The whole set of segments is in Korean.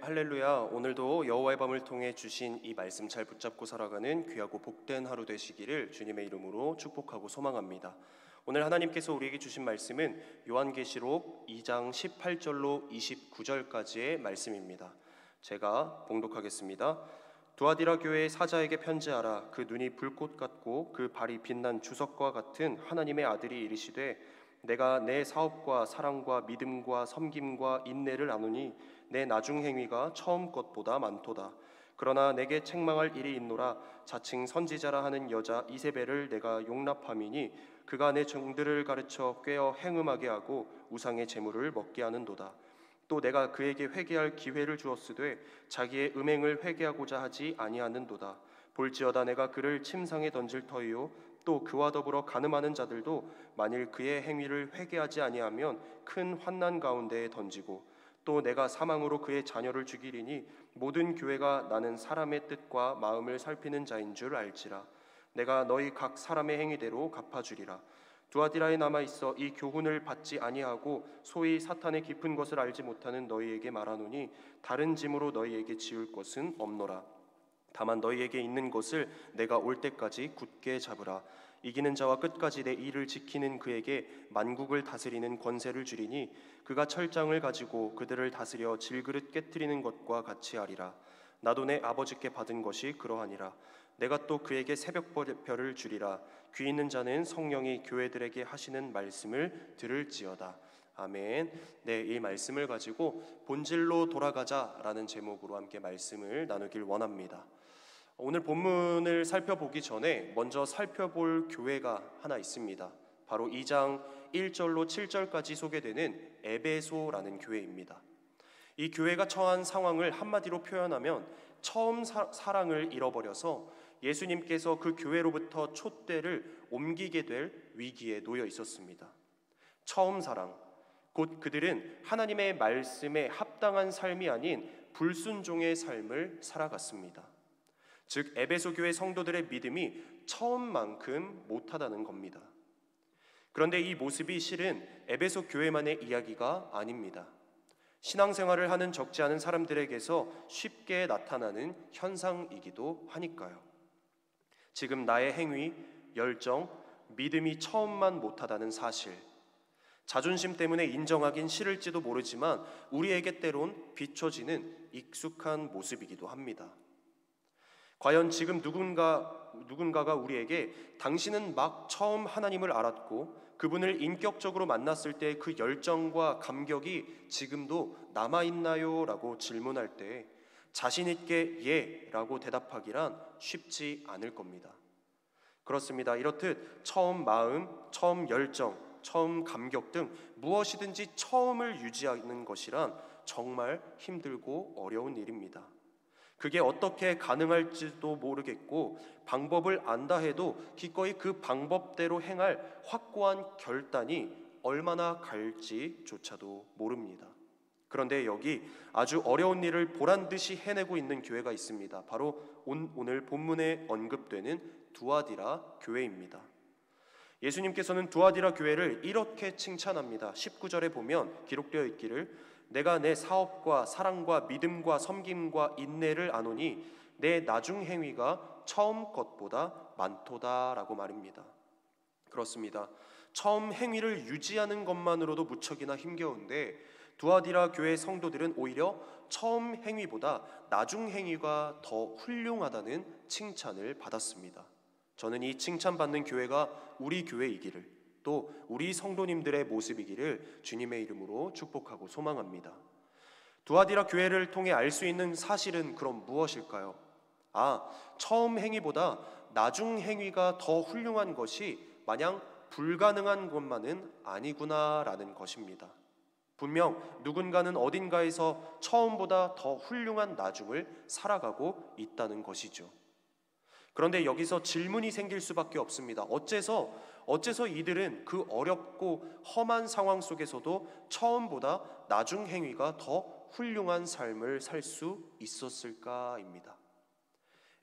할렐루야. 오늘도 여호와의 밤을 통해 주신 이 말씀 잘 붙잡고 살아가는 귀하고 복된 하루 되시기를 주님의 이름으로 축복하고 소망합니다. 오늘 하나님께서 우리에게 주신 말씀은 요한계시록 2장 18절로 29절까지의 말씀입니다. 제가 봉독하겠습니다. 두아디라 교회의 사자에게 편지하라. 그 눈이 불꽃 같고 그 발이 빛난 주석과 같은 하나님의 아들이 이르시되 내가 내 사업과 사랑과 믿음과 섬김과 인내를 아노니 내 나중 행위가 처음 것보다 많도다. 그러나 내게 책망할 일이 있노라. 자칭 선지자라 하는 여자 이세벨을 내가 용납함이니 그가 내 종들을 가르쳐 꾀어 행음하게 하고 우상의 제물을 먹게 하는도다. 또 내가 그에게 회개할 기회를 주었으되 자기의 음행을 회개하고자 하지 아니하는도다. 볼지어다 내가 그를 침상에 던질 터이요 또 그와 더불어 간음하는 자들도 만일 그의 행위를 회개하지 아니하면 큰 환난 가운데에 던지고 또 내가 사망으로 그의 자녀를 죽이리니 모든 교회가 나는 사람의 뜻과 마음을 살피는 자인 줄 알지라. 내가 너희 각 사람의 행위대로 갚아주리라. 두아디라에 남아있어 이 교훈을 받지 아니하고 소위 사탄의 깊은 것을 알지 못하는 너희에게 말하노니 다른 짐으로 너희에게 지울 것은 없노라. 다만 너희에게 있는 것을 내가 올 때까지 굳게 잡으라. 이기는 자와 끝까지 내 일을 지키는 그에게 만국을 다스리는 권세를 주리니 그가 철장을 가지고 그들을 다스려 질그릇 깨뜨리는 것과 같이 하리라. 나도 내 아버지께 받은 것이 그러하니라. 내가 또 그에게 새벽별을 주리라. 귀 있는 자는 성령이 교회들에게 하시는 말씀을 들을지어다. 아멘. 네, 이 말씀을 가지고 본질로 돌아가자라는 제목으로 함께 말씀을 나누길 원합니다. 오늘 본문을 살펴보기 전에 먼저 살펴볼 교회가 하나 있습니다. 바로 2장 1절로 7절까지 소개되는 에베소라는 교회입니다. 이 교회가 처한 상황을 한마디로 표현하면 처음 사랑을 잃어버려서 예수님께서 그 교회로부터 촛대를 옮기게 될 위기에 놓여 있었습니다. 처음 사랑, 곧 그들은 하나님의 말씀에 합당한 삶이 아닌 불순종의 삶을 살아갔습니다. 즉 에베소 교회 성도들의 믿음이 처음만큼 못하다는 겁니다. 그런데 이 모습이 실은 에베소 교회만의 이야기가 아닙니다. 신앙생활을 하는 적지 않은 사람들에게서 쉽게 나타나는 현상이기도 하니까요. 지금 나의 행위, 열정, 믿음이 처음만 못하다는 사실, 자존심 때문에 인정하긴 싫을지도 모르지만 우리에게 때론 비춰지는 익숙한 모습이기도 합니다. 과연 지금 누군가가 우리에게 당신은 막 처음 하나님을 알았고 그분을 인격적으로 만났을 때 그 열정과 감격이 지금도 남아있나요? 라고 질문할 때 자신 있게 예 라고 대답하기란 쉽지 않을 겁니다. 그렇습니다. 이렇듯 처음 마음, 처음 열정, 처음 감격 등 무엇이든지 처음을 유지하는 것이란 정말 힘들고 어려운 일입니다. 그게 어떻게 가능할지도 모르겠고 방법을 안다 해도 기꺼이 그 방법대로 행할 확고한 결단이 얼마나 갈지조차도 모릅니다. 그런데 여기 아주 어려운 일을 보란듯이 해내고 있는 교회가 있습니다. 바로 오늘 본문에 언급되는 두아디라 교회입니다. 예수님께서는 두아디라 교회를 이렇게 칭찬합니다. 19절에 보면 기록되어 있기를 내가 내 사업과 사랑과 믿음과 섬김과 인내를 아노니 내 나중 행위가 처음 것보다 많도다 라고 말입니다. 그렇습니다. 처음 행위를 유지하는 것만으로도 무척이나 힘겨운데 두아디라 교회 성도들은 오히려 처음 행위보다 나중 행위가 더 훌륭하다는 칭찬을 받았습니다. 저는 이 칭찬받는 교회가 우리 교회이기를 또 우리 성도님들의 모습이기를 주님의 이름으로 축복하고 소망합니다. 두아디라 교회를 통해 알 수 있는 사실은 그럼 무엇일까요? 처음 행위보다 나중 행위가 더 훌륭한 것이 마냥 불가능한 것만은 아니구나라는 것입니다. 분명 누군가는 어딘가에서 처음보다 더 훌륭한 나중을 살아가고 있다는 것이죠. 그런데 여기서 질문이 생길 수밖에 없습니다. 어째서 이들은 그 어렵고 험한 상황 속에서도 처음보다 나중 행위가 더 훌륭한 삶을 살 수 있었을까입니다.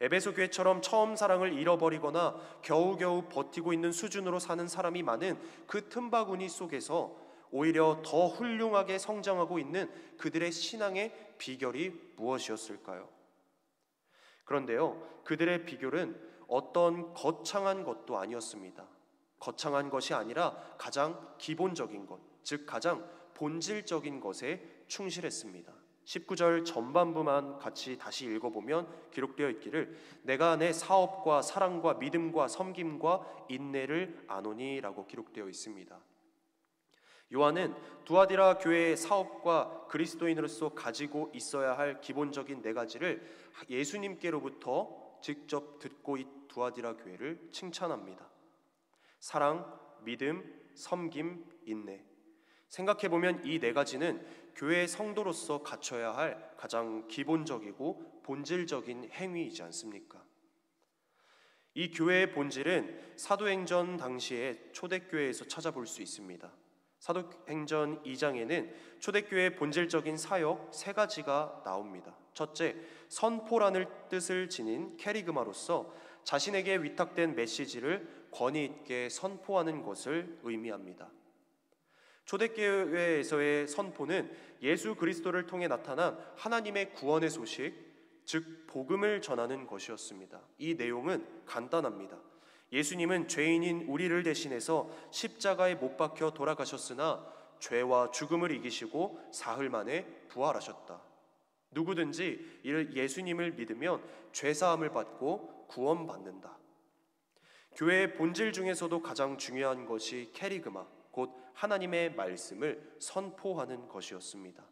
에베소 교회처럼 처음 사랑을 잃어버리거나 겨우겨우 버티고 있는 수준으로 사는 사람이 많은 그 틈바구니 속에서 오히려 더 훌륭하게 성장하고 있는 그들의 신앙의 비결이 무엇이었을까요? 그런데요, 그들의 비결은 어떤 거창한 것도 아니었습니다. 거창한 것이 아니라 가장 기본적인 것, 즉 가장 본질적인 것에 충실했습니다. 19절 전반부만 같이 다시 읽어보면 기록되어 있기를 내가 내 사업과 사랑과 믿음과 섬김과 인내를 아노니 라고 기록되어 있습니다. 요한은 두아디라 교회의 사업과 그리스도인으로서 가지고 있어야 할 기본적인 네 가지를 예수님께로부터 직접 듣고 이 두아디라 교회를 칭찬합니다. 사랑, 믿음, 섬김, 인내. 생각해보면 이 네 가지는 교회의 성도로서 갖춰야 할 가장 기본적이고 본질적인 행위이지 않습니까? 이 교회의 본질은 사도행전 당시에 초대교회에서 찾아볼 수 있습니다. 사도행전 2장에는 초대교회의 본질적인 사역 세 가지가 나옵니다. 첫째, 선포라는 뜻을 지닌 캐리그마로서 자신에게 위탁된 메시지를 권위 있게 선포하는 것을 의미합니다. 초대교회에서의 선포는 예수 그리스도를 통해 나타난 하나님의 구원의 소식, 즉 복음을 전하는 것이었습니다. 이 내용은 간단합니다. 예수님은 죄인인 우리를 대신해서 십자가에 못 박혀 돌아가셨으나 죄와 죽음을 이기시고 사흘 만에 부활하셨다. 누구든지 예수님을 믿으면 죄사함을 받고 구원받는다. 교회의 본질 중에서도 가장 중요한 것이 캐리그마, 곧 하나님의 말씀을 선포하는 것이었습니다.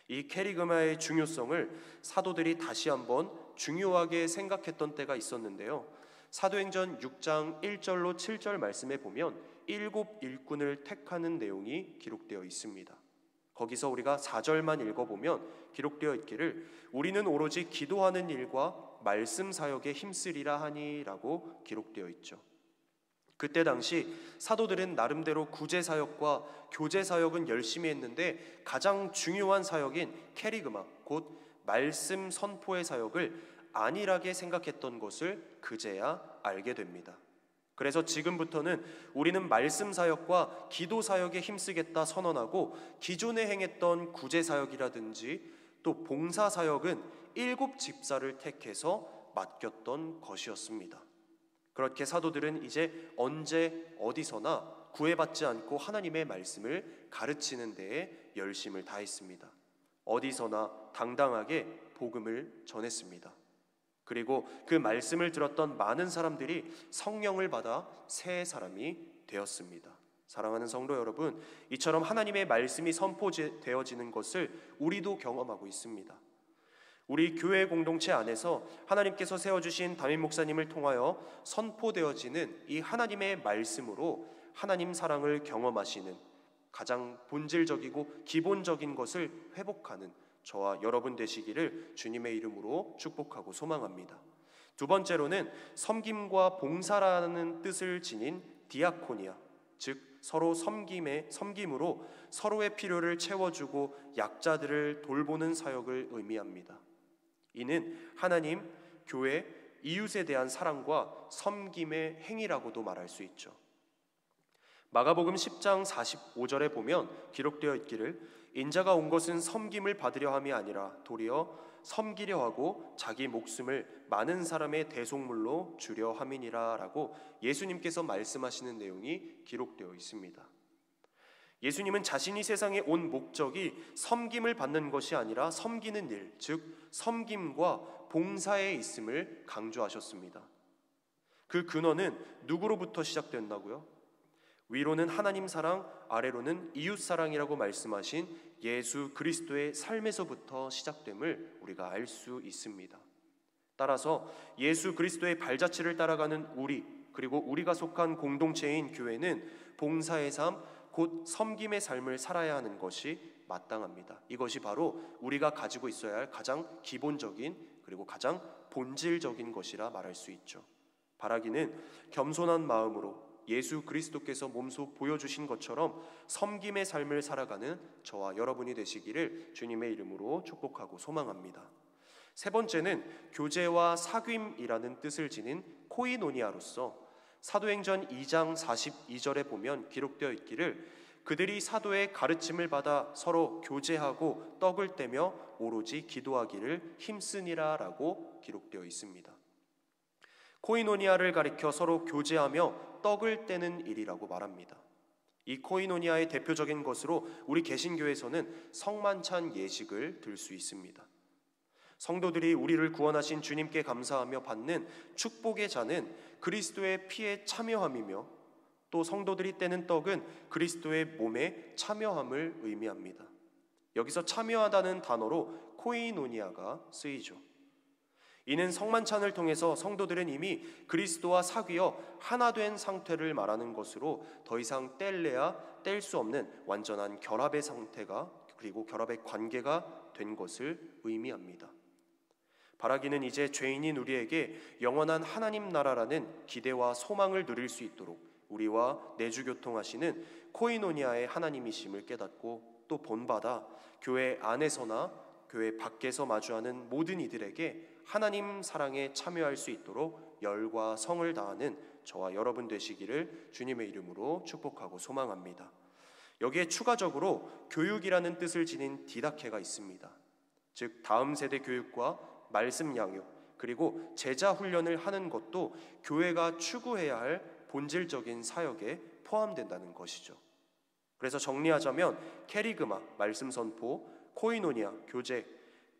이 캐리그마의 중요성을 사도들이 다시 한번 중요하게 생각했던 때가 있었는데요. 사도행전 6장 1절로 7절 말씀에 보면 7 일꾼을 택하는 내용이 기록되어 있습니다. 거기서 우리가 4절만 읽어보면 기록되어 있기를 우리는 오로지 기도하는 일과 말씀 사역에 힘쓰리라 하니 라고 기록되어 있죠. 그때 당시 사도들은 나름대로 구제 사역과 교제 사역은 열심히 했는데 가장 중요한 사역인 캐리그마, 곧 말씀 선포의 사역을 안일하게 생각했던 것을 그제야 알게 됩니다. 그래서 지금부터는 우리는 말씀 사역과 기도 사역에 힘쓰겠다 선언하고 기존에 행했던 구제 사역이라든지 또 봉사 사역은 7 집사를 택해서 맡겼던 것이었습니다. 그렇게 사도들은 이제 언제 어디서나 구애받지 않고 하나님의 말씀을 가르치는 데에 열심을 다했습니다. 어디서나 당당하게 복음을 전했습니다. 그리고 그 말씀을 들었던 많은 사람들이 성령을 받아 새 사람이 되었습니다. 사랑하는 성도 여러분, 이처럼 하나님의 말씀이 선포되어지는 것을 우리도 경험하고 있습니다. 우리 교회 공동체 안에서 하나님께서 세워주신 담임 목사님을 통하여 선포되어지는 이 하나님의 말씀으로 하나님 사랑을 경험하시는 가장 본질적이고 기본적인 것을 회복하는 저와 여러분 되시기를 주님의 이름으로 축복하고 소망합니다. 두 번째로는 섬김과 봉사라는 뜻을 지닌 디아코니아, 즉 서로 섬김으로 서로의 필요를 채워주고 약자들을 돌보는 사역을 의미합니다. 이는 하나님, 교회, 이웃에 대한 사랑과 섬김의 행위라고도 말할 수 있죠. 마가복음 10장 45절에 보면 기록되어 있기를 인자가 온 것은 섬김을 받으려 함이 아니라 도리어 섬기려 하고 자기 목숨을 많은 사람의 대속물로 주려 함이니라 라고 예수님께서 말씀하시는 내용이 기록되어 있습니다. 예수님은 자신이 세상에 온 목적이 섬김을 받는 것이 아니라 섬기는 일, 즉 섬김과 봉사에 있음을 강조하셨습니다. 그 근원은 누구로부터 시작됐나고요? 위로는 하나님 사랑, 아래로는 이웃 사랑이라고 말씀하신 예수 그리스도의 삶에서부터 시작됨을 우리가 알 수 있습니다. 따라서 예수 그리스도의 발자취를 따라가는 우리, 그리고 우리가 속한 공동체인 교회는 봉사의 삶, 곧 섬김의 삶을 살아야 하는 것이 마땅합니다. 이것이 바로 우리가 가지고 있어야 할 가장 기본적인 그리고 가장 본질적인 것이라 말할 수 있죠. 바라기는 겸손한 마음으로 예수 그리스도께서 몸소 보여주신 것처럼 섬김의 삶을 살아가는 저와 여러분이 되시기를 주님의 이름으로 축복하고 소망합니다. 세 번째는 교제와 사귐이라는 뜻을 지닌 코이노니아로서 사도행전 2장 42절에 보면 기록되어 있기를 그들이 사도의 가르침을 받아 서로 교제하고 떡을 떼며 오로지 기도하기를 힘쓰니라라고 기록되어 있습니다. 코이노니아를 가리켜 서로 교제하며 떡을 떼는 일이라고 말합니다. 이 코이노니아의 대표적인 것으로 우리 개신교에서는 성만찬 예식을 들 수 있습니다. 성도들이 우리를 구원하신 주님께 감사하며 받는 축복의 잔은 그리스도의 피에 참여함이며, 또 성도들이 떼는 떡은 그리스도의 몸에 참여함을 의미합니다. 여기서 참여하다는 단어로 코이노니아가 쓰이죠. 이는 성만찬을 통해서 성도들은 이미 그리스도와 사귀어 하나 된 상태를 말하는 것으로 더 이상 뗄래야 뗄 수 없는 완전한 결합의 상태가, 그리고 결합의 관계가 된 것을 의미합니다. 바라기는 이제 죄인인 우리에게 영원한 하나님 나라라는 기대와 소망을 누릴 수 있도록 우리와 내주교통하시는 코이노니아의 하나님이심을 깨닫고, 또 본받아 교회 안에서나 교회 밖에서 마주하는 모든 이들에게 하나님 사랑에 참여할 수 있도록 열과 성을 다하는 저와 여러분 되시기를 주님의 이름으로 축복하고 소망합니다. 여기에 추가적으로 교육이라는 뜻을 지닌 디다케가 있습니다. 즉 다음 세대 교육과 말씀 양육, 그리고 제자 훈련을 하는 것도 교회가 추구해야 할 본질적인 사역에 포함된다는 것이죠. 그래서 정리하자면 캐리그마, 말씀 선포, 코이노니아, 교제,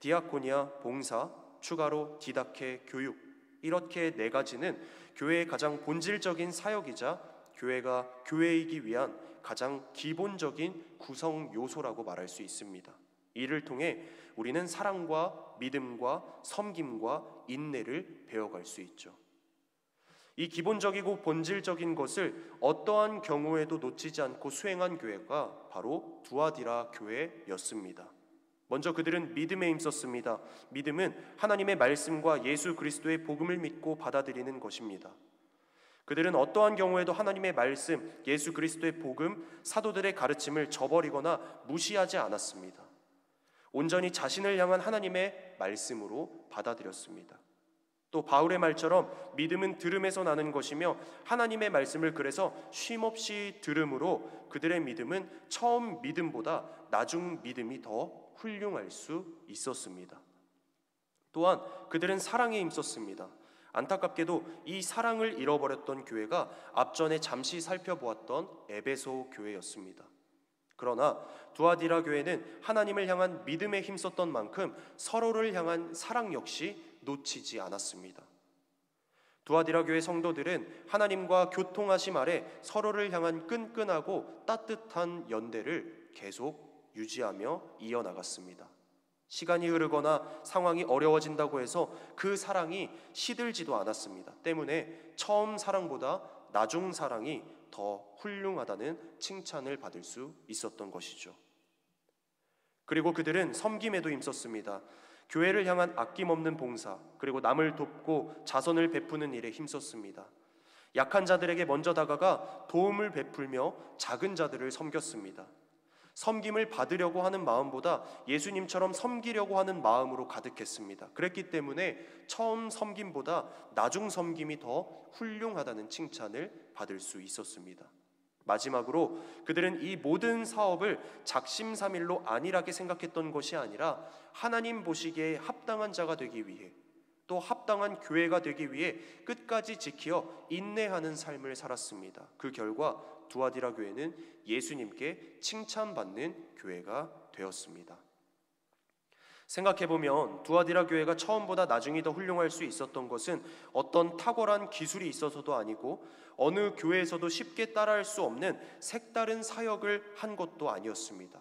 디아코니아, 봉사, 추가로 디다케, 교육, 이렇게 네 가지는 교회의 가장 본질적인 사역이자 교회가 교회이기 위한 가장 기본적인 구성 요소라고 말할 수 있습니다. 이를 통해 우리는 사랑과 믿음과 섬김과 인내를 배워갈 수 있죠. 이 기본적이고 본질적인 것을 어떠한 경우에도 놓치지 않고 수행한 교회가 바로 두아디라 교회였습니다. 먼저 그들은 믿음에 힘썼습니다. 믿음은 하나님의 말씀과 예수 그리스도의 복음을 믿고 받아들이는 것입니다. 그들은 어떠한 경우에도 하나님의 말씀, 예수 그리스도의 복음, 사도들의 가르침을 저버리거나 무시하지 않았습니다. 온전히 자신을 향한 하나님의 말씀으로 받아들였습니다. 또 바울의 말처럼 믿음은 들음에서 나는 것이며 하나님의 말씀을 그래서 쉼없이 들음으로 그들의 믿음은 처음 믿음보다 나중 믿음이 더 훌륭할 수 있었습니다. 또한 그들은 사랑에 힘썼습니다. 안타깝게도 이 사랑을 잃어버렸던 교회가 앞전에 잠시 살펴보았던 에베소 교회였습니다. 그러나 두아디라 교회는 하나님을 향한 믿음에 힘썼던 만큼 서로를 향한 사랑 역시 놓치지 않았습니다. 두아디라 교회 성도들은 하나님과 교통하심 아래 서로를 향한 끈끈하고 따뜻한 연대를 계속 유지하며 이어나갔습니다. 시간이 흐르거나 상황이 어려워진다고 해서 그 사랑이 시들지도 않았습니다. 때문에 처음 사랑보다 나중 사랑이 더 훌륭하다는 칭찬을 받을 수 있었던 것이죠. 그리고 그들은 섬김에도 힘썼습니다. 교회를 향한 아낌없는 봉사, 그리고 남을 돕고 자선을 베푸는 일에 힘썼습니다. 약한 자들에게 먼저 다가가 도움을 베풀며 작은 자들을 섬겼습니다. 섬김을 받으려고 하는 마음보다 예수님처럼 섬기려고 하는 마음으로 가득했습니다. 그랬기 때문에 처음 섬김보다 나중 섬김이 더 훌륭하다는 칭찬을 받을 수 있었습니다. 마지막으로 그들은 이 모든 사업을 작심삼일로 안일하게 생각했던 것이 아니라 하나님 보시기에 합당한 자가 되기 위해, 또 합당한 교회가 되기 위해 끝까지 지켜 인내하는 삶을 살았습니다. 그 결과 두아디라 교회는 예수님께 칭찬받는 교회가 되었습니다. 생각해보면 두아디라 교회가 처음보다 나중이 더 훌륭할 수 있었던 것은 어떤 탁월한 기술이 있어서도 아니고 어느 교회에서도 쉽게 따라할 수 없는 색다른 사역을 한 것도 아니었습니다.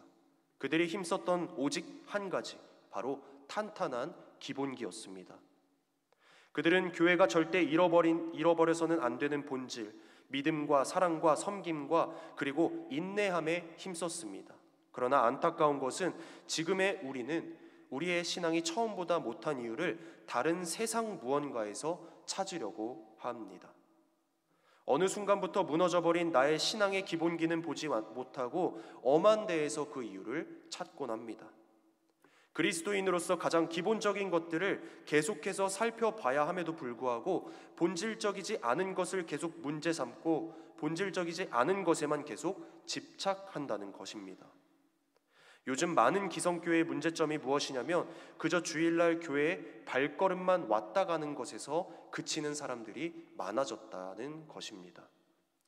그들이 힘썼던 오직 한 가지, 바로 탄탄한 기본기였습니다. 그들은 교회가 절대 잃어버려서는 안 되는 본질, 믿음과 사랑과 섬김과 그리고 인내함에 힘썼습니다. 그러나 안타까운 것은 지금의 우리는 우리의 신앙이 처음보다 못한 이유를 다른 세상 무언가에서 찾으려고 합니다. 어느 순간부터 무너져버린 나의 신앙의 기본기는 보지 못하고 엄한 데에서 그 이유를 찾곤 합니다. 그리스도인으로서 가장 기본적인 것들을 계속해서 살펴봐야 함에도 불구하고 본질적이지 않은 것을 계속 문제 삼고 본질적이지 않은 것에만 계속 집착한다는 것입니다. 요즘 많은 기성교회의 문제점이 무엇이냐면 그저 주일날 교회에 발걸음만 왔다 가는 것에서 그치는 사람들이 많아졌다는 것입니다.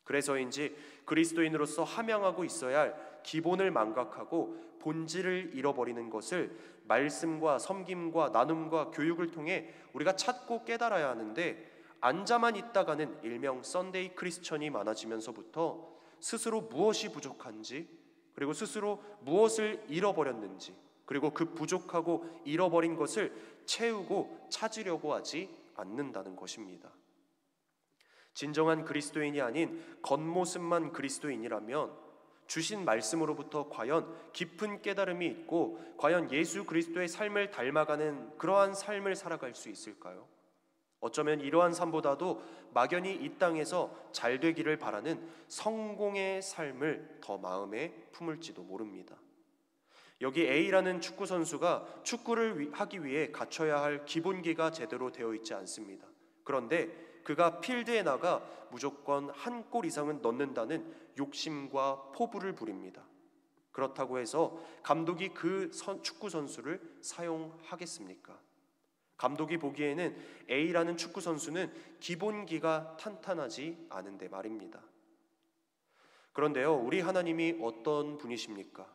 그래서인지 그리스도인으로서 함양하고 있어야 할 기본을 망각하고 본질을 잃어버리는 것을 말씀과 섬김과 나눔과 교육을 통해 우리가 찾고 깨달아야 하는데, 앉아만 있다가는 일명 썬데이 크리스천이 많아지면서부터 스스로 무엇이 부족한지, 그리고 스스로 무엇을 잃어버렸는지, 그리고 그 부족하고 잃어버린 것을 채우고 찾으려고 하지 않는다는 것입니다. 진정한 그리스도인이 아닌 겉모습만 그리스도인이라면 주신 말씀으로부터 과연 깊은 깨달음이 있고 과연 예수 그리스도의 삶을 닮아가는 그러한 삶을 살아갈 수 있을까요? 어쩌면 이러한 삶보다도 막연히 이 땅에서 잘 되기를 바라는 성공의 삶을 더 마음에 품을지도 모릅니다. 여기 A라는 축구 선수가 축구를 하기 위해 갖춰야 할 기본기가 제대로 되어 있지 않습니다. 그런데 그가 필드에 나가 무조건 한 골 이상은 넣는다는 욕심과 포부를 부립니다. 그렇다고 해서 감독이 그 축구 선수를 사용하겠습니까? 감독이 보기에는 A라는 축구 선수는 기본기가 탄탄하지 않은데 말입니다. 그런데요, 우리 하나님이 어떤 분이십니까?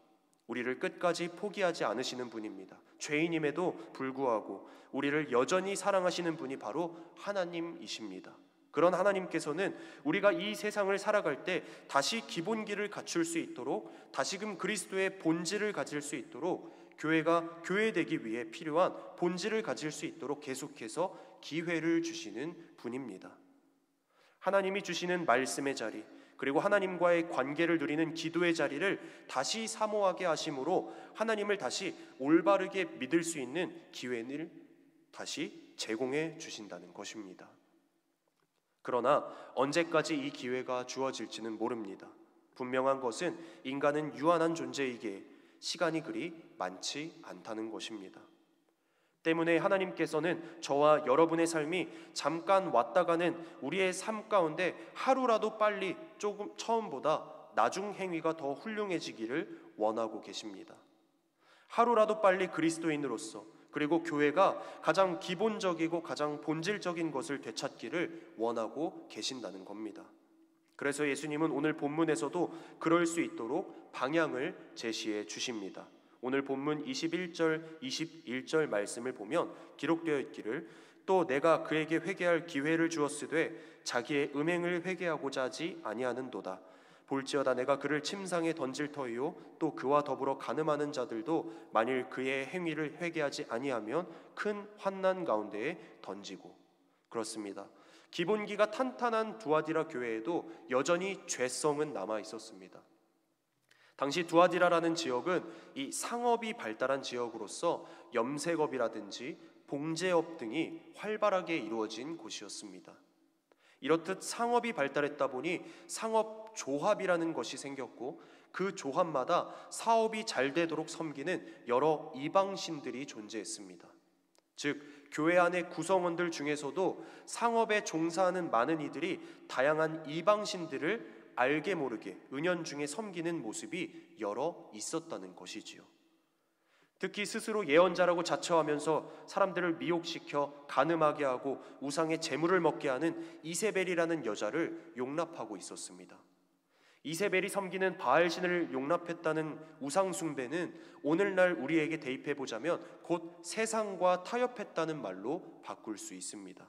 우리를 끝까지 포기하지 않으시는 분입니다. 죄인임에도 불구하고 우리를 여전히 사랑하시는 분이 바로 하나님이십니다. 그런 하나님께서는 우리가 이 세상을 살아갈 때 다시 기본기를 갖출 수 있도록, 다시금 그리스도의 본질을 가질 수 있도록, 교회가 교회되기 위해 필요한 본질을 가질 수 있도록 계속해서 기회를 주시는 분입니다. 하나님이 주시는 말씀의 자리, 그리고 하나님과의 관계를 누리는 기도의 자리를 다시 사모하게 하심으로 하나님을 다시 올바르게 믿을 수 있는 기회를 다시 제공해 주신다는 것입니다. 그러나 언제까지 이 기회가 주어질지는 모릅니다. 분명한 것은 인간은 유한한 존재이기에 시간이 그리 많지 않다는 것입니다. 때문에 하나님께서는 저와 여러분의 삶이 잠깐 왔다 가는 우리의 삶 가운데 하루라도 빨리 조금 처음보다 나중 행위가 더 훌륭해지기를 원하고 계십니다. 하루라도 빨리 그리스도인으로서, 그리고 교회가 가장 기본적이고 가장 본질적인 것을 되찾기를 원하고 계신다는 겁니다. 그래서 예수님은 오늘 본문에서도 그럴 수 있도록 방향을 제시해 주십니다. 오늘 본문 21절, 21절 말씀을 보면 기록되어 있기를 또 내가 그에게 회개할 기회를 주었으되 자기의 음행을 회개하고자 하지 아니하는도다. 볼지어다 내가 그를 침상에 던질 터이요 또 그와 더불어 간음하는 자들도 만일 그의 행위를 회개하지 아니하면 큰 환난 가운데에 던지고. 그렇습니다. 기본기가 탄탄한 두아디라 교회에도 여전히 죄성은 남아 있었습니다. 당시 두아디라라는 지역은 이 상업이 발달한 지역으로서 염색업이라든지 봉제업 등이 활발하게 이루어진 곳이었습니다. 이렇듯 상업이 발달했다 보니 상업조합이라는 것이 생겼고 그 조합마다 사업이 잘 되도록 섬기는 여러 이방신들이 존재했습니다. 즉 교회 안의 구성원들 중에서도 상업에 종사하는 많은 이들이 다양한 이방신들을 알게 모르게 은연중에 섬기는 모습이 여러 있었다는 것이지요. 특히 스스로 예언자라고 자처하면서 사람들을 미혹시켜 간음하게 하고 우상의 재물을 먹게 하는 이세벨이라는 여자를 용납하고 있었습니다. 이세벨이 섬기는 바알신을 용납했다는 우상 숭배는 오늘날 우리에게 대입해보자면 곧 세상과 타협했다는 말로 바꿀 수 있습니다.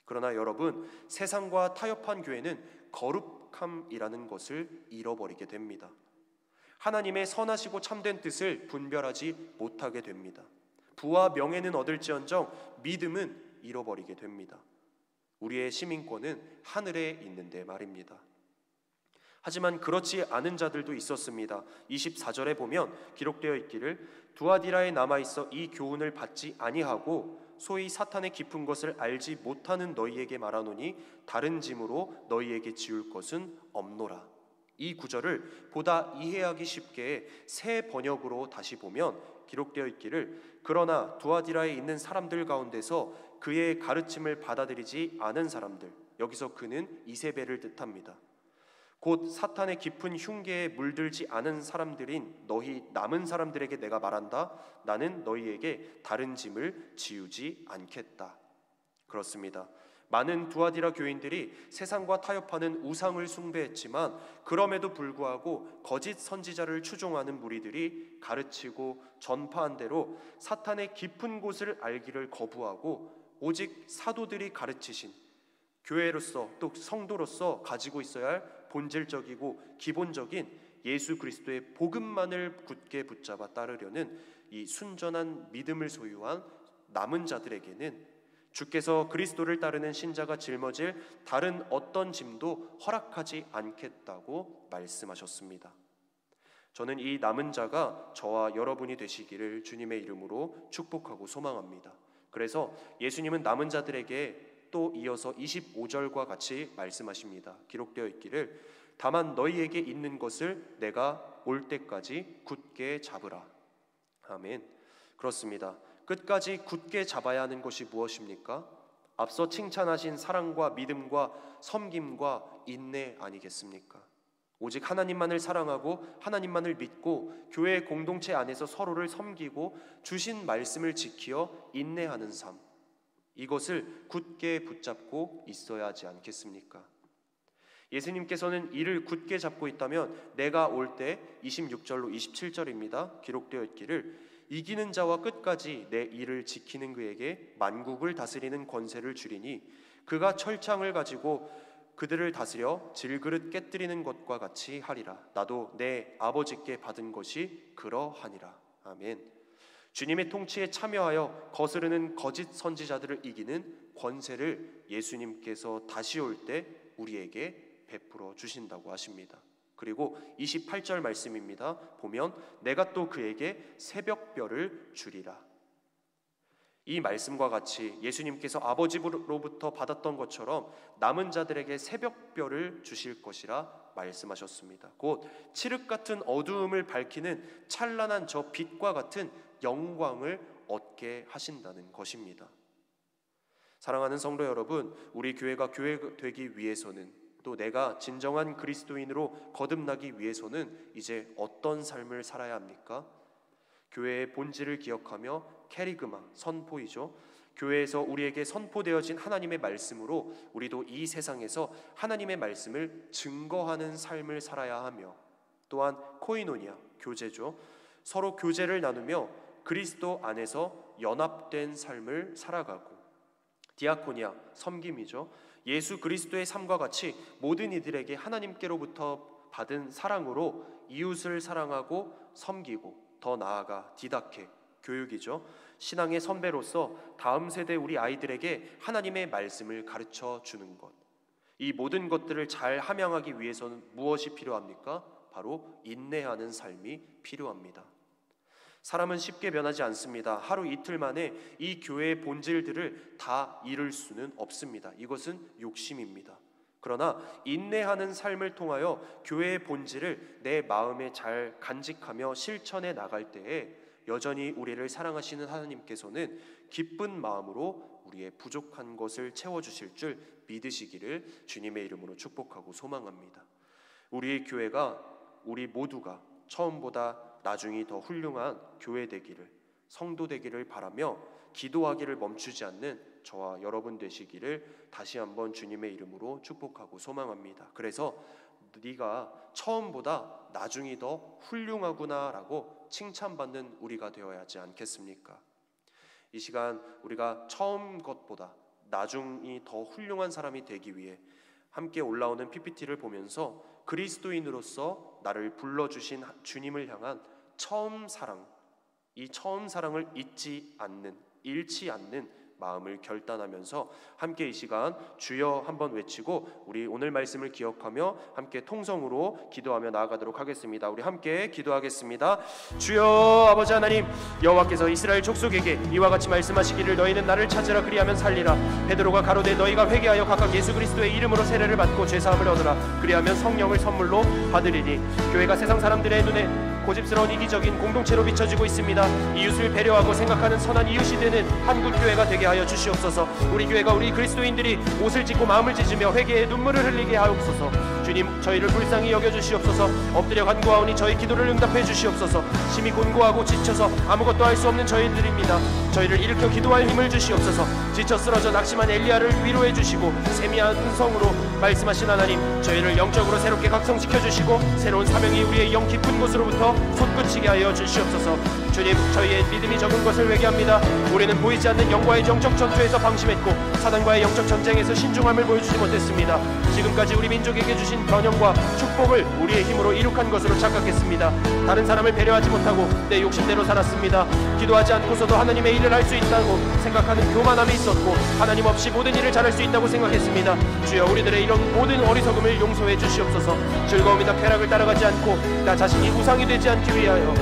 그러나 여러분, 세상과 타협한 교회는 거룩함이라는 것을 잃어버리게 됩니다. 하나님의 선하시고 참된 뜻을 분별하지 못하게 됩니다. 부와 명예는 얻을지언정 믿음은 잃어버리게 됩니다. 우리의 시민권은 하늘에 있는데 말입니다. 하지만 그렇지 않은 자들도 있었습니다. 24절에 보면 기록되어 있기를 두아디라에 남아있어 이 교훈을 받지 아니하고 소위 사탄의 깊은 것을 알지 못하는 너희에게 말하노니 다른 짐으로 너희에게 지울 것은 없노라. 이 구절을 보다 이해하기 쉽게 새 번역으로 다시 보면 기록되어 있기를 그러나 두아디라에 있는 사람들 가운데서 그의 가르침을 받아들이지 않은 사람들, 여기서 그는 이세벨을 뜻합니다. 곧 사탄의 깊은 흉계에 물들지 않은 사람들인 너희 남은 사람들에게 내가 말한다. 나는 너희에게 다른 짐을 지우지 않겠다. 그렇습니다. 많은 두아디라 교인들이 세상과 타협하는 우상을 숭배했지만 그럼에도 불구하고 거짓 선지자를 추종하는 무리들이 가르치고 전파한 대로 사탄의 깊은 곳을 알기를 거부하고 오직 사도들이 가르치신 교회로서 또 성도로서 가지고 있어야 할 본질적이고 기본적인 예수 그리스도의 복음만을 굳게 붙잡아 따르려는 이 순전한 믿음을 소유한 남은 자들에게는 주께서 그리스도를 따르는 신자가 짊어질 다른 어떤 짐도 허락하지 않겠다고 말씀하셨습니다. 저는 이 남은 자가 저와 여러분이 되시기를 주님의 이름으로 축복하고 소망합니다. 그래서 예수님은 남은 자들에게 또 이어서 25절과 같이 말씀하십니다. 기록되어 있기를 다만 너희에게 있는 것을 내가 올 때까지 굳게 잡으라. 아멘. 그렇습니다. 끝까지 굳게 잡아야 하는 것이 무엇입니까? 앞서 칭찬하신 사랑과 믿음과 섬김과 인내 아니겠습니까? 오직 하나님만을 사랑하고 하나님만을 믿고 교회 공동체 안에서 서로를 섬기고 주신 말씀을 지키어 인내하는 삶, 이것을 굳게 붙잡고 있어야 하지 않겠습니까? 예수님께서는 이를 굳게 잡고 있다면 내가 올 때 26절로 27절입니다. 기록되어 있기를 이기는 자와 끝까지 내 일을 지키는 그에게 만국을 다스리는 권세를 주리니 그가 철창을 가지고 그들을 다스려 질그릇 깨뜨리는 것과 같이 하리라. 나도 내 아버지께 받은 것이 그러하니라. 아멘. 주님의 통치에 참여하여 거스르는 거짓 선지자들을 이기는 권세를 예수님께서 다시 올 때 우리에게 베풀어 주신다고 하십니다. 그리고 28절 말씀입니다. 보면 내가 또 그에게 새벽별을 주리라. 이 말씀과 같이 예수님께서 아버지로부터 받았던 것처럼 남은 자들에게 새벽별을 주실 것이라 말씀하셨습니다. 곧 칠흑 같은 어두움을 밝히는 찬란한 저 빛과 같은 영광을 얻게 하신다는 것입니다. 사랑하는 성도 여러분, 우리 교회가 교회 되기 위해서는 또 내가 진정한 그리스도인으로 거듭나기 위해서는 이제 어떤 삶을 살아야 합니까? 교회의 본질을 기억하며 캐리그마, 선포이죠. 교회에서 우리에게 선포되어진 하나님의 말씀으로 우리도 이 세상에서 하나님의 말씀을 증거하는 삶을 살아야 하며, 또한 코이노니아, 교제죠. 서로 교제를 나누며 그리스도 안에서 연합된 삶을 살아가고, 디아코니아, 섬김이죠. 예수 그리스도의 삶과 같이 모든 이들에게 하나님께로부터 받은 사랑으로 이웃을 사랑하고 섬기고, 더 나아가 디다케, 교육이죠. 신앙의 선배로서 다음 세대 우리 아이들에게 하나님의 말씀을 가르쳐 주는 것, 이 모든 것들을 잘 함양하기 위해서는 무엇이 필요합니까? 바로 인내하는 삶이 필요합니다. 사람은 쉽게 변하지 않습니다. 하루 이틀 만에 이 교회의 본질들을 다 이룰 수는 없습니다. 이것은 욕심입니다. 그러나 인내하는 삶을 통하여 교회의 본질을 내 마음에 잘 간직하며 실천해 나갈 때에 여전히 우리를 사랑하시는 하나님께서는 기쁜 마음으로 우리의 부족한 것을 채워주실 줄 믿으시기를 주님의 이름으로 축복하고 소망합니다. 우리 교회가, 우리 모두가 처음보다 나중이 더 훌륭한 교회 되기를, 성도 되기를 바라며 기도하기를 멈추지 않는 저와 여러분 되시기를 다시 한번 주님의 이름으로 축복하고 소망합니다. 그래서 네가 처음보다 나중이 더 훌륭하구나라고 칭찬받는 우리가 되어야 하지 않겠습니까? 이 시간 우리가 처음 것보다 나중이 더 훌륭한 사람이 되기 위해 함께 올라오는 PPT를 보면서 그리스도인으로서 나를 불러주신 주님을 향한 처음 사랑, 이 처음 사랑을 잃지 않는 마음을 결단하면서 함께 이 시간 주여 한번 외치고 우리 오늘 말씀을 기억하며 함께 통성으로 기도하며 나아가도록 하겠습니다. 우리 함께 기도하겠습니다. 주여 아버지 하나님, 여호와께서 이스라엘 족속에게 이와 같이 말씀하시기를 너희는 나를 찾으라 그리하면 살리라. 베드로가 가로되 너희가 회개하여 각각 예수 그리스도의 이름으로 세례를 받고 죄사함을 얻으라. 그리하면 성령을 선물로 받으리니. 교회가 세상 사람들의 눈에 고집스러운 이기적인 공동체로 비춰지고 있습니다. 이웃을 배려하고 생각하는 선한 이웃이 되는 한국 교회가 되게 하여 주시옵소서. 우리 교회가, 우리 그리스도인들이 옷을 찢고 마음을 찢으며 회개의 눈물을 흘리게 하옵소서. 주님, 저희를 불쌍히 여겨주시옵소서. 엎드려 간구하오니 저희 기도를 응답해 주시옵소서. 심히 곤고하고 지쳐서 아무것도 할 수 없는 저희들입니다. 저희를 일으켜 기도할 힘을 주시옵소서. 지쳐 쓰러져 낙심한 엘리야를 위로해 주시고 세미한 음성으로 말씀하신 하나님, 저희를 영적으로 새롭게 각성시켜 주시고 새로운 사명이 우리의 영 깊은 곳으로부터 솟구치게 하여 주시옵소서. 주님, 저희의 믿음이 적은 것을 회개합니다. 우리는 보이지 않는 영과의 영적 전투에서 방심했고 사단과의 영적 전쟁에서 신중함을 보여주지 못했습니다. 지금까지 우리 민족에게 주신 번영과 축복을 우리의 힘으로 이룩한 것으로 착각했습니다. 다른 사람을 배려하지 못하고 내 욕심대로 살았습니다. 기도하지 않고서도 하나님의 일을 할 수 있다고 생각하는 교만함이 있었고 하나님 없이 모든 일을 잘할 수 있다고 생각했습니다. 주여, 우리들의 이런 모든 어리석음을 용서해 주시옵소서. 즐거움이나 쾌락을 따라가지 않고 나 자신이 우상이 되지 않기 위하여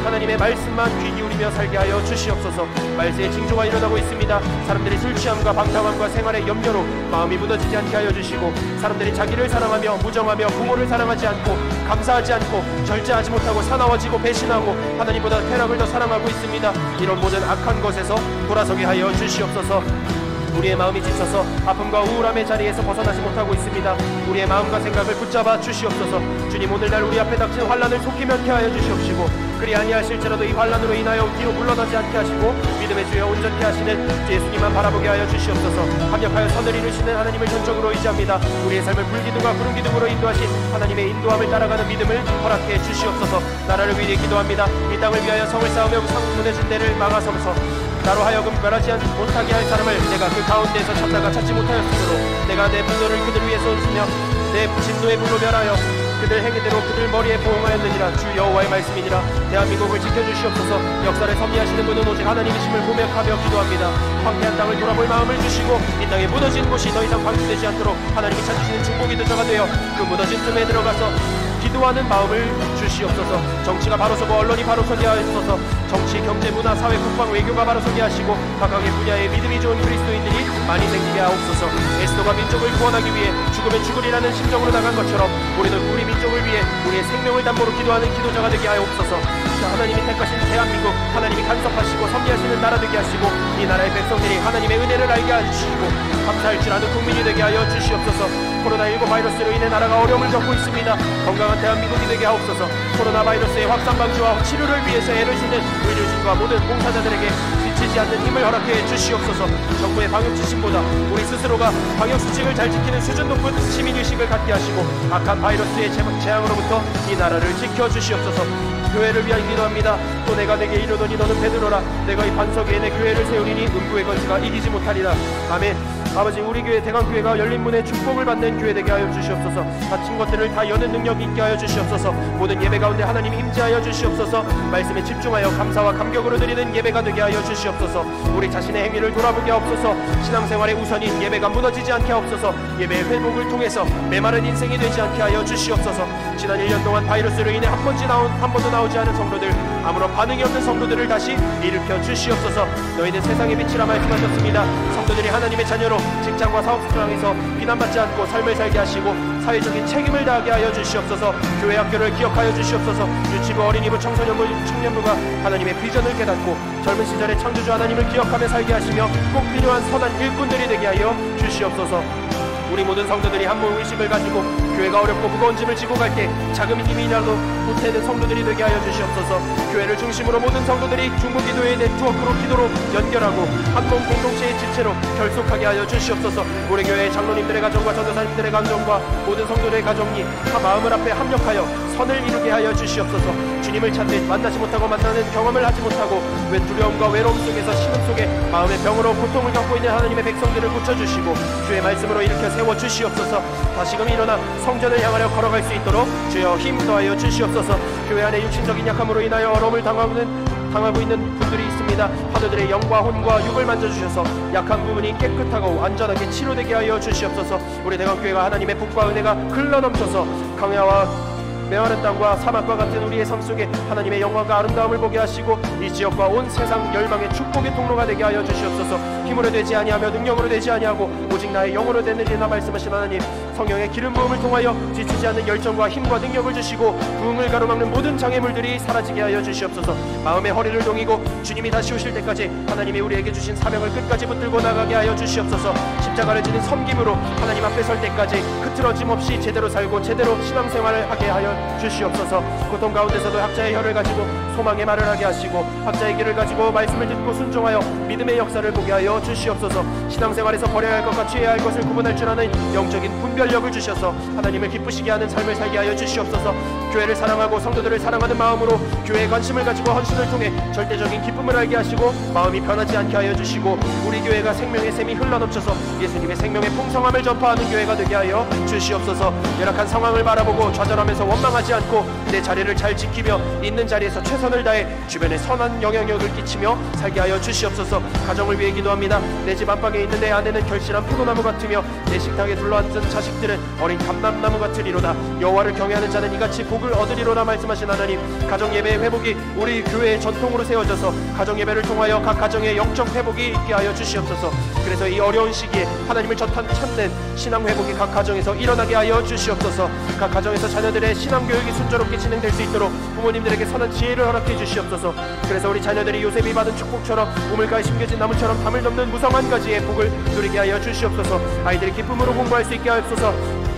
하나님의 말씀만 귀 기울이며 살게 하여 주시옵소서. 말세에 징조가 일어나고 있습니다. 사람들이 술 취함과 방탕함과 생활의 염려로 마음이 무너지지 않게 하여 주시고 사람들이 자기를 사랑하며 무정하며 부모를 사랑하지 않고 감사하지 않고 절제하지 못하고 사나워지고 배신하고 하나님보다 쾌락을 더 사랑하고 있습니다. 이런 모든 악한 것에서 돌아서게 하여 주시옵소서. 우리의 마음이 지쳐서 아픔과 우울함의 자리에서 벗어나지 못하고 있습니다. 우리의 마음과 생각을 붙잡아 주시옵소서. 주님, 오늘날 우리 앞에 닥친 환난을 속히 면케하여 주시옵시고 그리 아니하실지라도 이 환난으로 인하여 뒤로 물러나지 않게 하시고 믿음의 주여 온전케 하시는 주 예수님만 바라보게 하여 주시옵소서. 합력하여 선을 이루시는 하나님을 전적으로 의지합니다. 우리의 삶을 불기둥과 구름기둥으로 인도하신 하나님의 인도함을 따라가는 믿음을 허락해 주시옵소서. 나라를 위해 기도합니다. 이 땅을 위하여 성을 쌓으며 무너진 데를 막아서서 나로 하여금 멸하지 못하게 할 사람을 내가 그 가운데에서 찾다가 찾지 못하였으므로 내가 내 분노를 그들 위에 쏟으며 내 진노의 불로 멸하여 그들 행위대로 그들 머리에 보응하였느니라. 주 여호와의 말씀이니라. 대한민국을 지켜주시옵소서. 역사를 섭리하시는 분은 오직 하나님이심을 고백하며 기도합니다. 황폐한 땅을 돌아볼 마음을 주시고 이 땅에 무너진 곳이 더 이상 방치되지 않도록 하나님이 찾으시는 축복이 되자가 되어 그 무너진 틈에 들어가서 기도하는 마음을 주시옵소서. 정치가 바로 서고 언론이 바로 서게 하옵소서. 정치, 경제, 문화, 사회, 국방, 외교가 바로 서게 하시고 각각의 분야에 믿음이 좋은 그리스도인들이 많이 생기게 하옵소서. 에스더가 민족을 구원하기 위해 죽으면 죽으리라는 심정으로 나간 것처럼 우리는 우리 민족을 위해 우리의 생명을 담보로 기도하는 기도자가 되게 하옵소서. 하나님이 택하신 대한민국, 하나님이 간섭하시고 섭리하시는 나라 되게 하시고 이 나라의 백성들이 하나님의 은혜를 알게 해주시고 감사할 줄 아는 국민이 되게 하여 주시옵소서. 코로나19 바이러스로 인해 나라가 어려움을 겪고 있습니다. 건강한 대한민국이 되게 하옵소서. 코로나 바이러스의 확산 방지와 치료를 위해서 애를 쓰는 의료진과 모든 봉사자들에게 지치지 않는 힘을 허락해 주시옵소서. 정부의 방역 지침보다 우리 스스로가 방역 수칙을 잘 지키는 수준 높은 시민의식을 갖게 하시고 악한 바이러스의 재앙으로부터 이 나라를 지켜주시옵소서. 교회를 위하여 기도합니다. 또 내가 내게 이르노니 너는 베드로라. 내가 이 반석 위에 내 교회를 세우리니 음부의 권세가 이기지 못하리라. 아멘. 아버지, 우리 교회 대강교회가 열린 문에 축복을 받는 교회 되게 하여 주시옵소서. 닫힌 것들을 다 여는 능력 있게 하여 주시옵소서. 모든 예배 가운데 하나님 임재하여 주시옵소서. 말씀에 집중하여 감사와 감격으로 드리는 예배가 되게 하여 주시옵소서. 우리 자신의 행위를 돌아보게 하옵소서. 신앙생활의 우선인 예배가 무너지지 않게 하옵소서. 예배의 회복을 통해서 메마른 인생이 되지 않게 하여 주시옵소서. 지난 1년 동안 바이러스로 인해 한 번도 나오지 않은 성도들, 아무런 반응이 없는 성도들을 다시 일으켜 주시옵소서. 너희는 세상의 빛이라 말씀하셨습니다. 성도들이 하나님의 자녀로 직장과 사업장에서 비난받지 않고 삶을 살게 하시고 사회적인 책임을 다하게 하여 주시옵소서. 교회 학교를 기억하여 주시옵소서. 유치부, 어린이부, 청소년부, 청년부가 하나님의 비전을 깨닫고 젊은 시절의 창조주 하나님을 기억하며 살게 하시며 꼭 필요한 선한 일꾼들이 되게 하여 주시옵소서. 우리 모든 성도들이 한 몸 의식을 가지고 교회가 어렵고 무거운 짐을 지고 갈 때 작은 힘이라도 보태는 성도들이 되게 하여 주시옵소서. 교회를 중심으로 모든 성도들이 중보기도의 네트워크로 기도로 연결하고 한 몸 공동체의 지체로 결속하게 하여 주시옵소서. 우리 교회의 장로님들의 가정과 전도사님들의 가정과 모든 성도들의 가정이 한 마음을 앞에 합력하여 선을 이루게 하여 주시옵소서. 주님을 찾되 만나지 못하고 만나는 경험을 하지 못하고 왜 두려움과 외로움 속에서 신음 속에 마음의 병으로 고통을 겪고 있는 하나님의 백성들을 고쳐주시고 주의 말씀으로 일으켜 세워주시옵소서. 다시금 일어나 성전을 향하여 걸어갈 수 있도록 주여 힘 더하여 주시옵소서. 교회 안에 육신적인 약함으로 인하여 어려움을 당하고 있는 분들이 있습니다. 파도들의 영과 혼과 육을 만져주셔서 약한 부분이 깨끗하고 안전하게 치료되게 하여 주시옵소서. 우리 대강교회가 하나님의 복과 은혜가 흘러넘쳐서 강야와 메마른 땅과 사막과 같은 우리의 삶 속에 하나님의 영광과 아름다움을 보게 하시고 이 지역과 온 세상 열방의 축복의 통로가 되게 하여 주시옵소서. 힘으로 되지 아니하며 능력으로 되지 아니하고 오직 나의 영으로 되느니라 말씀하신 하나님, 성령의 기름 부음을 통하여 지치지 않는 열정과 힘과 능력을 주시고 부흥을 가로막는 모든 장애물들이 사라지게 하여 주시옵소서. 마음의 허리를 동이고 주님이 다시 오실 때까지 하나님이 우리에게 주신 사명을 끝까지 붙들고 나가게 하여 주시옵소서. 십자가를 지는 섬김으로 하나님 앞에 설 때까지 흐트러짐 없이 제대로 살고 제대로 신앙생활을 하게 하여 주시옵소서. 고통 가운데서도 학자의 혀를 가지고 소망의 말을 하게 하시고 학자의 길을 가지고 말씀을 듣고 순종하여 믿음의 역사를 보게 하여 주시옵소서. 신앙생활에서 버려야 할 것과 취해야 할 것을 구분할 줄 아는 영적인 분별력을 주셔서 하나님을 기쁘시게 하는 삶을 살게 하여 주시옵소서. 교회를 사랑하고 성도들을 사랑하는 마음으로 교회에 관심을 가지고 헌신을 통해 절대적인 기쁨을 알게 하시고 마음이 변하지 않게 하여 주시고 우리 교회가 생명의 샘이 흘러넘쳐서 예수님의 생명의 풍성함을 전파하는 교회가 되게 하여 주시옵소서. 열악한 상황을 바라보고 좌절하면서 원망하지 않고 내 자리를 잘 지키며 있는 자리에서 최선을 다해 주변에 선한 영향력을 끼치며 살게 하여 주시옵소서. 가정을 위해 기도합니다. 내 집 안방에 있는 내 아내는 결실한 포도나무 같으며 내 식탁에 둘러앉은 자식들은 어린 감람나무 같으리로다. 여호와를 경외하는 자는 이같이 복을 얻으리로다 말씀하신 하나님, 가정 예배의 회복이 우리 교회의 전통으로 세워져서 가정 예배를 통하여 각 가정의 영적 회복이 있게 하여 주시옵소서. 그래서 이 어려운 시기에 하나님을 찾는 신앙 회복이 각 가정에서 일어나게 하여 주시옵소서. 각 가정에서 자녀들의 신앙 교육이 순조롭게 진행될 수 있도록 부모님들에게 선한 지혜를 허락해 주시옵소서. 그래서 우리 자녀들이 요셉이 받은 축복처럼 우물가에 심겨진 나무처럼 담을 덮는 무성한 가지의 복을 누리게 하여 주시옵소서. 아이들이 기쁨으로 공부할 수 있게 하옵소서.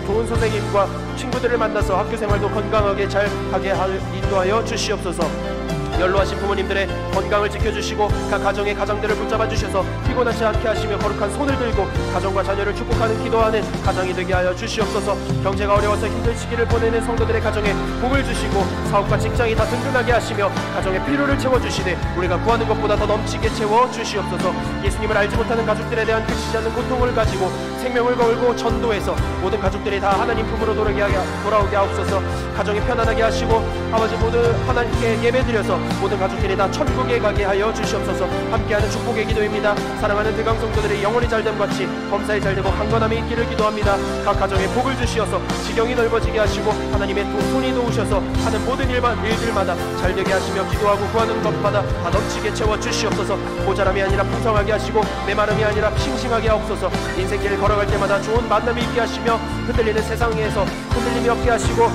좋은 선생님과 친구들을 만나서 학교 생활도 건강하게 잘 하게 인도하여 주시옵소서. 연로하신 부모님들의 건강을 지켜주시고 각 가정의 가장들을 붙잡아 주셔서 피곤하지 않게 하시며 거룩한 손을 들고 가정과 자녀를 축복하는 기도하는 가정이 되게 하여 주시옵소서. 경제가 어려워서 힘든 시기를 보내는 성도들의 가정에 복을 주시고 사업과 직장이 다 든든하게 하시며 가정의 필요를 채워주시되 우리가 구하는 것보다 더 넘치게 채워주시옵소서. 예수님을 알지 못하는 가족들에 대한 그치지 않는 고통을 가지고 생명을 걸고 전도해서 모든 가족들이 다 하나님 품으로 돌아오게 하옵소서. 가정이 편안하게 하시고 아버지 모두 하나님께 예배드려서 모든 가족들이 다 천국에 가게 하여 주시옵소서. 함께하는 축복의 기도입니다. 사랑하는 대강 성도들의 영혼이 잘됨 같이 범사에 잘되고 강건함이 있기를 기도합니다. 각 가정에 복을 주시어서 지경이 넓어지게 하시고 하나님의 손이 도우셔서 하는 모든 일들마다 잘되게 하시며 기도하고 구하는 것마다 다 넘치게 채워 주시옵소서. 모자람이 아니라 풍성하게 하시고 메마름이 아니라 싱싱하게 하옵소서. 인생길을 걸어갈 때마다 좋은 만남이 있게 하시며 흔들리는 세상에서 흔들림이 없게 하시고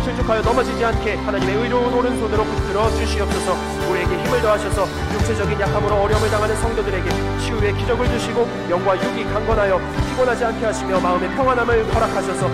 실족하여 넘어지지 않게 하나님의 의로운 오른손으로 붙들어 주시옵소서. 우리에게 힘을 더하셔서 육체적인 약함으로 어려움을 당하는 성도들에게 치유의 기적을 주시고 영과 육이 강건하여 피곤하지 않게 하시며 마음의 평안함을 허락하셔서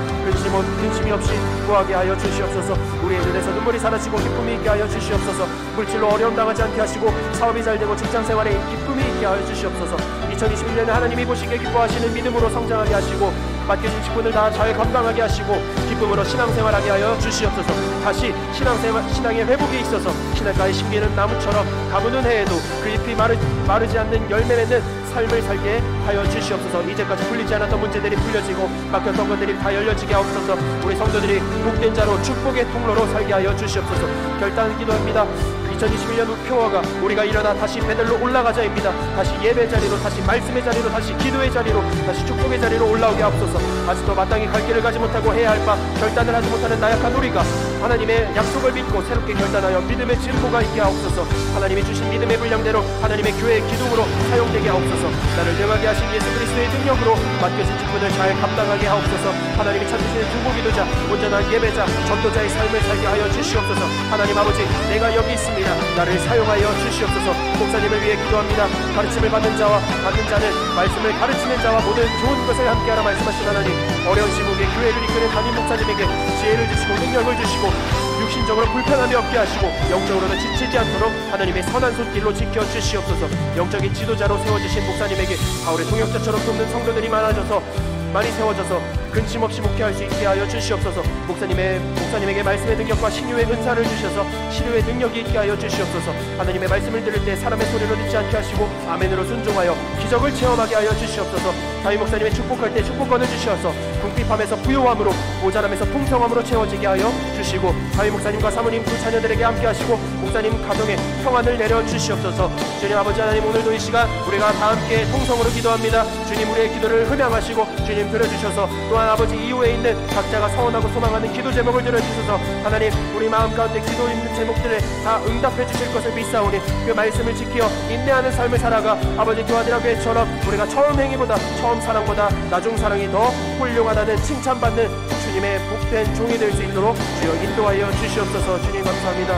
근심이 없이 구하게 하여 주시옵소서. 우리의 눈에서 눈물이 사라지고 기쁨이 있게 하여 주시옵소서. 물질로 어려움 당하지 않게 하시고 사업이 잘되고 직장생활에 기쁨이 있게 하여 주시옵소서. 2021년에 하나님이 보시기에 기뻐하시는 믿음으로 성장하게 하시고 맡겨진 직분을 다 잘 감당하게 하시고 기쁨으로 신앙생활하게 하여 주시옵소서. 다시 신앙의 회복에 있어서 신앙가에 심기는 나무처럼 가무는 해에도 그 잎이 마르지 않는 열매 맺는 삶을 살게 하여 주시옵소서. 이제까지 풀리지 않았던 문제들이 풀려지고 막혔던 것들이 다 열려지게 하옵소서. 우리 성도들이 복된 자로 축복의 통로로 살게 하여 주시옵소서. 결단 기도합니다. 2021년 목표가 우리가 일어나 다시 베들로 올라가자입니다. 다시 예배 자리로, 다시 말씀의 자리로, 다시 기도의 자리로, 다시 축복의 자리로 올라오게 하옵소서. 아직도 마땅히 갈 길을 가지 못하고 해야 할 바 결단을 하지 못하는 나약한 우리가 하나님의 약속을 믿고 새롭게 결단하여 믿음의 진보가 있게 하옵소서. 하나님이 주신 믿음의 분량대로 하나님의 교회의 기둥으로 사용되게 하옵소서. 나를 능하게 하신 예수 그리스도의 능력으로 맡겨진 직분을 잘 감당하게 하옵소서. 하나님이 찾으시는 중보기도자, 온전한 예배자, 전도자의 삶을 살게 하여 주시옵소서. 하나님 아버지, 내가 여기 있습니다. 나를 사용하여 주시옵소서. 목사님을 위해 기도합니다. 가르침을 받는 자와 받는 자는 말씀을 가르치는 자와 모든 좋은 것을 함께하라 말씀하신 하나님, 어려운 시국에 교회를 이끄는 담임 목사님에게 지혜를 주시고 능력을 주시고 육신적으로 불편함이 없게 하시고 영적으로는 지치지 않도록 하나님의 선한 손길로 지켜주시옵소서. 영적인 지도자로 세워주신 목사님에게 바울의 동역자처럼 돕는 성도들이 많이 세워져서 근심 없이 목회할 수 있게 하여 주시옵소서. 목사님에게 말씀의 능력과 신유의 은사를 주셔서 치료의 능력이 있게 하여 주시옵소서. 하나님의 말씀을 들을 때 사람의 소리로 듣지 않게 하시고 아멘으로 순종하여 기적을 체험하게 하여 주시옵소서. 다윗 목사님의 축복할 때 축복권을 주셔서 궁핍함에서 부요함으로, 모자람에서 풍성함으로 채워지게 하여 주시고 다윗 목사님과 사모님 두 자녀들에게 함께 하시고 목사님 가정에 평안을 내려 주시옵소서. 주님 아버지 하나님, 오늘도 이 시간 우리가 다 함께 통성으로 기도합니다. 주님, 우리의 기도를 흠양하시고 주님 들어주셔서 또한 또한 아버지 이후에 있는 각자가 서원하고 소망하는 기도 제목을 들어주셔서 하나님 우리 마음 가운데 기도 있는 제목들을 다 응답해 주실 것을 믿사오니 그 말씀을 지키어 인내하는 삶을 살아가 아버지 교회들아 교회처럼 우리가 처음 행위보다 처음 사랑보다 나중 사랑이 더 훌륭하다는 칭찬받는 주님의 복된 종이 될 수 있도록 주여 인도하여 주시옵소서. 주님 감사합니다.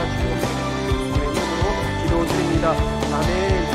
주님 이름으로 기도드립니다. 아멘.